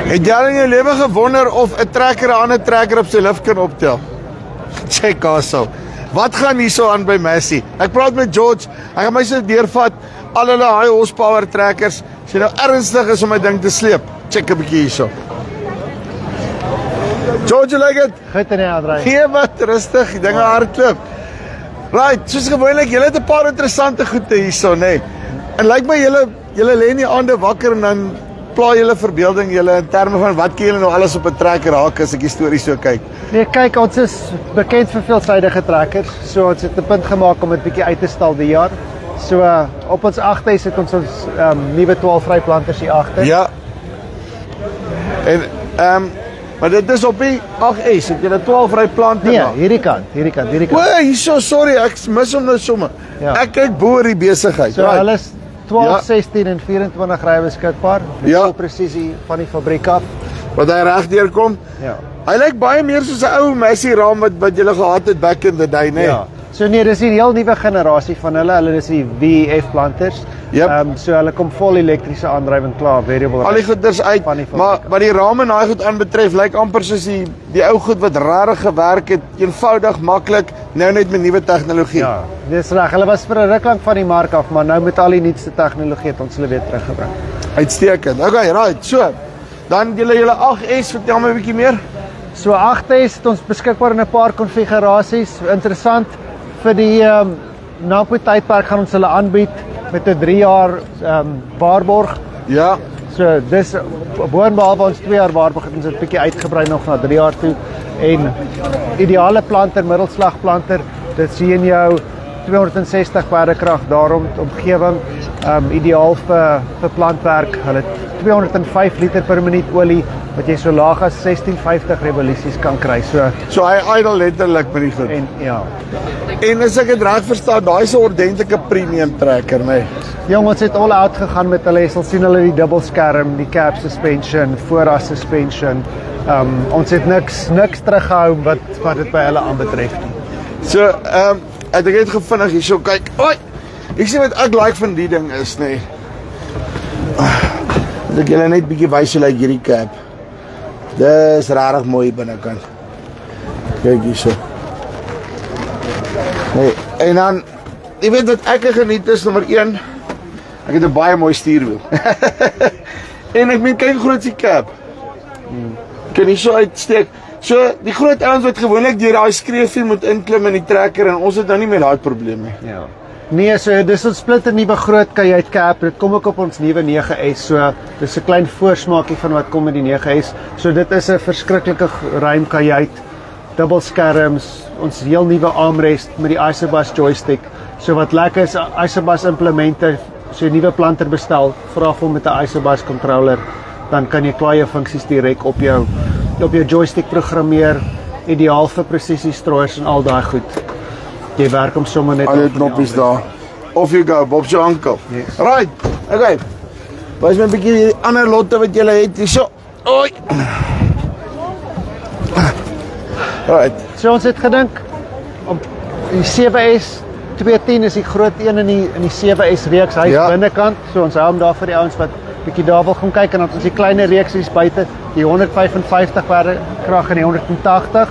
Het jy al in jou lewe gewonder of 'n trekker 'n ander trekker op sy lift kan optel? Check also. Wat gaan hier so aan by Massey? Ek praat met George, hy gaan my so deurvat, al hulle high horsepower trekkers, as jy nou ernstig is om my ding te sleep, check 'n bietjie hier so. George, you like it? Goed en Andrei. Gee wat, rustig, die dinge hardloop. Right, soos gewoonlik, julle het 'n paar interessante goede hier so, nê. En lyk my julle lê in die aande wakker en dan pla julle verbeelding julle in terme van wat kan julle nou alles op 'n trekker raak as ek die storie so kyk. Nee, kyk, ons is bekend vir veelsidige trekkers. So ons het 'n punt gemaak om dit bietjie uit te stal die jaar. So op ons agterhuis het ons nuwe 12 vryplanters hier agter. Ja. En maar dit is op die 8S, het jy 12 vryplante Nee, na? hierdie kant. O, hierso, sorry, ek mis hom nou sommer. Ja. Ek kyk bo oor die besigheid. So hulle is 12, 16 en 24 rye beskikbaar. Met Ja. vol presisie van die fabriek af. Wat hy reg deurkom. Ja. Hy lyk baie meer soos 'n ou Massey raam wat julle gehad het back in the day, né? Ja. So nee, dis 'n heel nuwe generasie van hulle. Hulle is die VF planters. Yep. So hulle kom vol elektriese aandrywing klaar, variable. Al die goeders uit, van die maar fabriek. wat die raam en daai goed aanbetref, lyk amper soos die ou goed wat regtig gewerk het, eenvoudig, maklik, nou net met nuwe tegnologie. Ja, dis reg. Hulle was vir 'n ruk lank van die mark af, maar nou met al die nuutste tegnologie het ons hulle weer teruggebring. Uitstekend. Okay, right. So, dan julle 8S, vertel my 'n bietjie meer. So 8S het ons beskikbaar in 'n paar konfigurasies. Interessant vir die Napo tydperk gaan ons hulle aanbied met 'n 3 jaar waarborg. Ja. So dis boonbehalwe ons 2 jaar waarborg het ons dit bietjie uitgebrei nog na 3 jaar toe. En ideale planter, middelslagplanter, dit sien jou 260 paardekrag daarom omgewing, ideaal vir plantwerk. Hulle 205 liter per minuut olie wat jy so laag as 1650 revolusies kan kry. So hy idle letterlik met die goed. En ja. En as ek dit reg verstaan, daai is 'n ordentlike premium trekker, né? Jong, ons het all out gegaan met hulle. Jy sal sien hulle die dubbelskerm, die cab suspension, vooras suspension. Ons het niks teruggehou wat dit by hulle aanbetref nie. So, ek het net gevinnig hierso kyk. Oi. Ek sien wat ek like van die ding is, né? Ek julle net bietjie wys hoe lyk hierdie cab. Dis regtig mooi binnekant. Kyk hierso. Nee, en dan jy weet wat ek geniet is nommer 1. Ek het 'n baie mooi stuurwiel. En ek meen kyk hoe groot is die cab. Kan nie so uitsteek. So die groot ouens wat gewoonlik deur daai skreefie moet inklim in die trekker en ons het nou nie met daai probleem nie. Ja. Nee, so dis ons splinter nuwe groot kajuit cab. Dit kom ook op ons nuwe 9S. So dis 'n klein voorsmaakie van wat kom met die 9S. So dit is 'n verskriklike ruim kajuit, dubbelskerms, ons heel nuwe armrest met die Isobus joystick. So wat lekker is, Isobus implemente, so 'n nuwe planter bestel, vra hom met 'n Isobus controller, dan kan jy klaar jou funksies direk op jou joystick programmeer, ideaal vir presisiestrooiers en al daai goed. Jy werk hom sommer net Al die knoppies daar. Off you go, Bob's your uncle. Yes. Right. Okay. Wys my 'n bietjie die ander lotte wat jy het hierso. Oi. Right. So ons het gedink om die 7S 210 is die groot een in die 7S reeks, hy is Ja. binnekant, so ons hou hom daar vir die ouens wat bietjie daar wil gaan kyk, en dan ons die kleiner reeksies buite, die 155 paardekrag en die 180,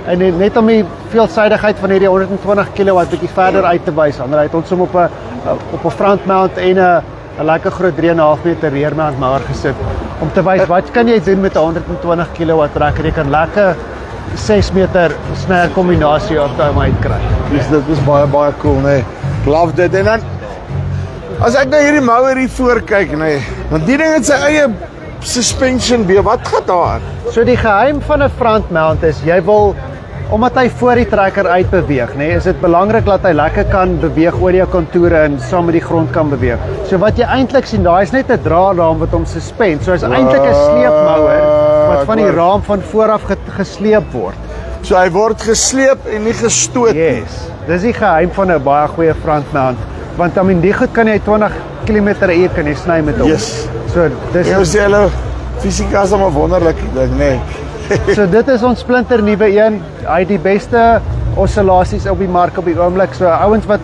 en net om die veelsidigheid van hierdie 120 kW bietjie verder uit te wys. Ander het ons hom op 'n front mount en 'n lekker groot 3,5 meter rear mount maar gesit om te wys wat kan jy doen met 'n 120 kW trekker. Jy kan lekker 6 meter snare kombinasie op daai uit kry. Dit is baie cool, nee. Love dit. En dan as ek nou hierdie mower hier voor kyk, nee, want die ding het sy eie suspension beer. Wat gaan daar? So die geheim van 'n front mount is jy wil, omdat hy voor die trekker uitbeweeg, nee, is dit belangrik dat hy lekker kan beweeg oor jou kontoure en saam met die grond kan beweeg. So wat jy eintlik sien, daai is net 'n draaraam wat hom suspend. So is eintlik 'n sleepmouer wat van die raam van vooraf gesleep word. So hy word gesleep en nie gestoot nie. Yes. Dis die geheim van 'n baie goeie front mount, want die goed kan jy 20 km/h kan jy sny met hom. Yes. So dis Jy sê hulle fisika is 'n wonderlike ding, nee. So dit is ons splinter nuwe een. Hy het die beste oscillasies op die mark op die oomblik. So ouens wat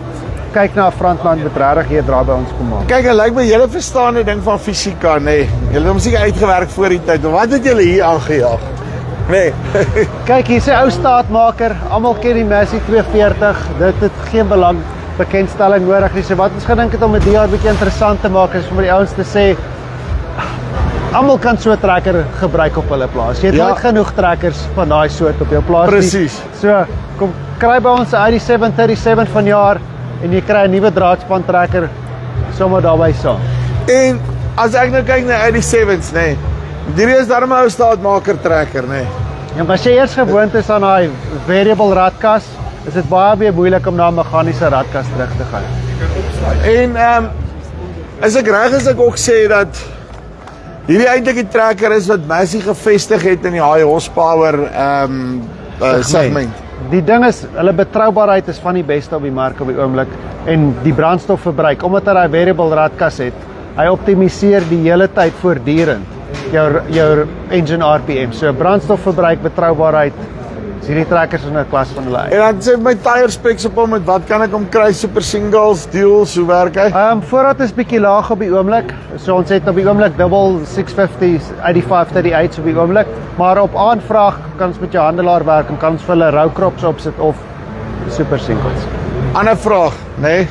kyk na 'n frontman met regtig hier draai by ons kom maak. Kyk, en lyk my julle verstaan die ding van fisika, nee. Julle het hom seker uitgewerk voor die tyd. Wat het julle hier aangejaag? Nee. Kyk, hier's 'n ou staatmaker. Almal ken die Massey 240. Dit het geen bekendstelling nodig nie. So wat ons gedink het om 'n DR bietjie interessant te maak is om vir die ouens te sê almal kan so 'n trekker gebruik op hulle plaas. Jy het nooit genoeg trekkers van daai soort op jou plaas nie. Presies. So, kom kry by ons 'n ID737 vanjaar en jy kry 'n nuwe draadspan trekker sommer daarbey saam. En as ek nou kyk na ID7's, nee. Hierdie is darm 'n ou staatmaker trekker, nee. En as jy eers gewoond is aan daai variable radkas, is dit baie weer moeilik om na 'n meganiese radkas terug te gaan. En is ek reg as ek ook sê dat hierdie eintlik die trekker is wat Massey gevestig het in die high horsepower segment. Die ding is, hulle betroubaarheid is van die beste op die mark op die oomblik en die brandstofverbruik, omdat hy daai variable radkas het, hy optimiseer die hele tyd voortdurend jou engine RPM. So brandstofverbruik, betroubaarheid, is hierdie trekkers in 'n klas van hulle eie. En dan sê my tire specs op hom, met wat kan ek hom kry? Super singles, duals, hoe werk hy? Voorraad is bietjie laag op die oomblik. So ons het op die oomblik dubbel 650 8538 op die oomblik, maar op aanvraag kan ons met jou handelaar werk en kan ons vir hulle row crops opsit of super singles. Ander vraag, nee.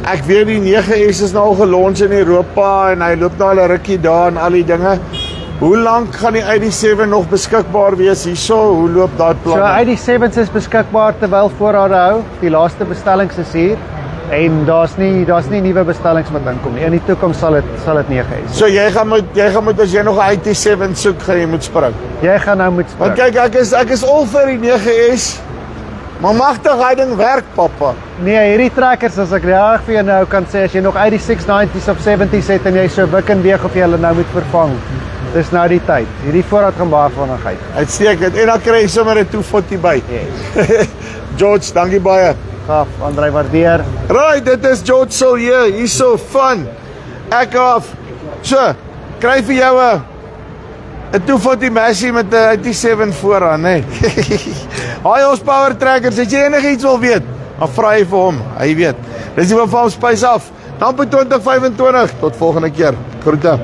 Ek weet die 9S is nou al gelons in Europa en hy loop nou al 'n rukkie daar en al die dinge. Hoe lank gaan die ID7 nog beskikbaar wees hierso? Hoe loop daai planne? So ID7's is beskikbaar terwyl voorrade hou. Die laaste bestellings is hier en daar's nie nuwe bestellings wat inkom nie. In die toekoms sal dit 9 wees. So jy gaan moet as jy nog 'n ID7 soek, gaan jy moet spring. Jy gaan nou moet spring. Want kyk, ek is al vir die 9S. Maar magtig hy ding werk, pappa. Nee, hierdie trekkers, as ek reg vir jou nou kan sê, as jy nog ID690's of 70's het en jy so wik en weeg of jy hulle nou moet vervang, dis nou die tyd. Hierdie voorraad gaan baie vinnigheid. Uitstekend. En dan kry jy sommer 'n 240 by. Yes. George, dankie baie. Gaaf, Andrei waardeer. Right, dit is George Silje, hierso van ek af. So, kry vir jou 'n 240 Massey met 'n ID7 vooraan, nee. High horsepower trekkers, as jy enigiets wil weet, dan vra jy vir hom, hy weet. Dis die van Farm Space af. Dan op 2025, tot volgende keer. Groete.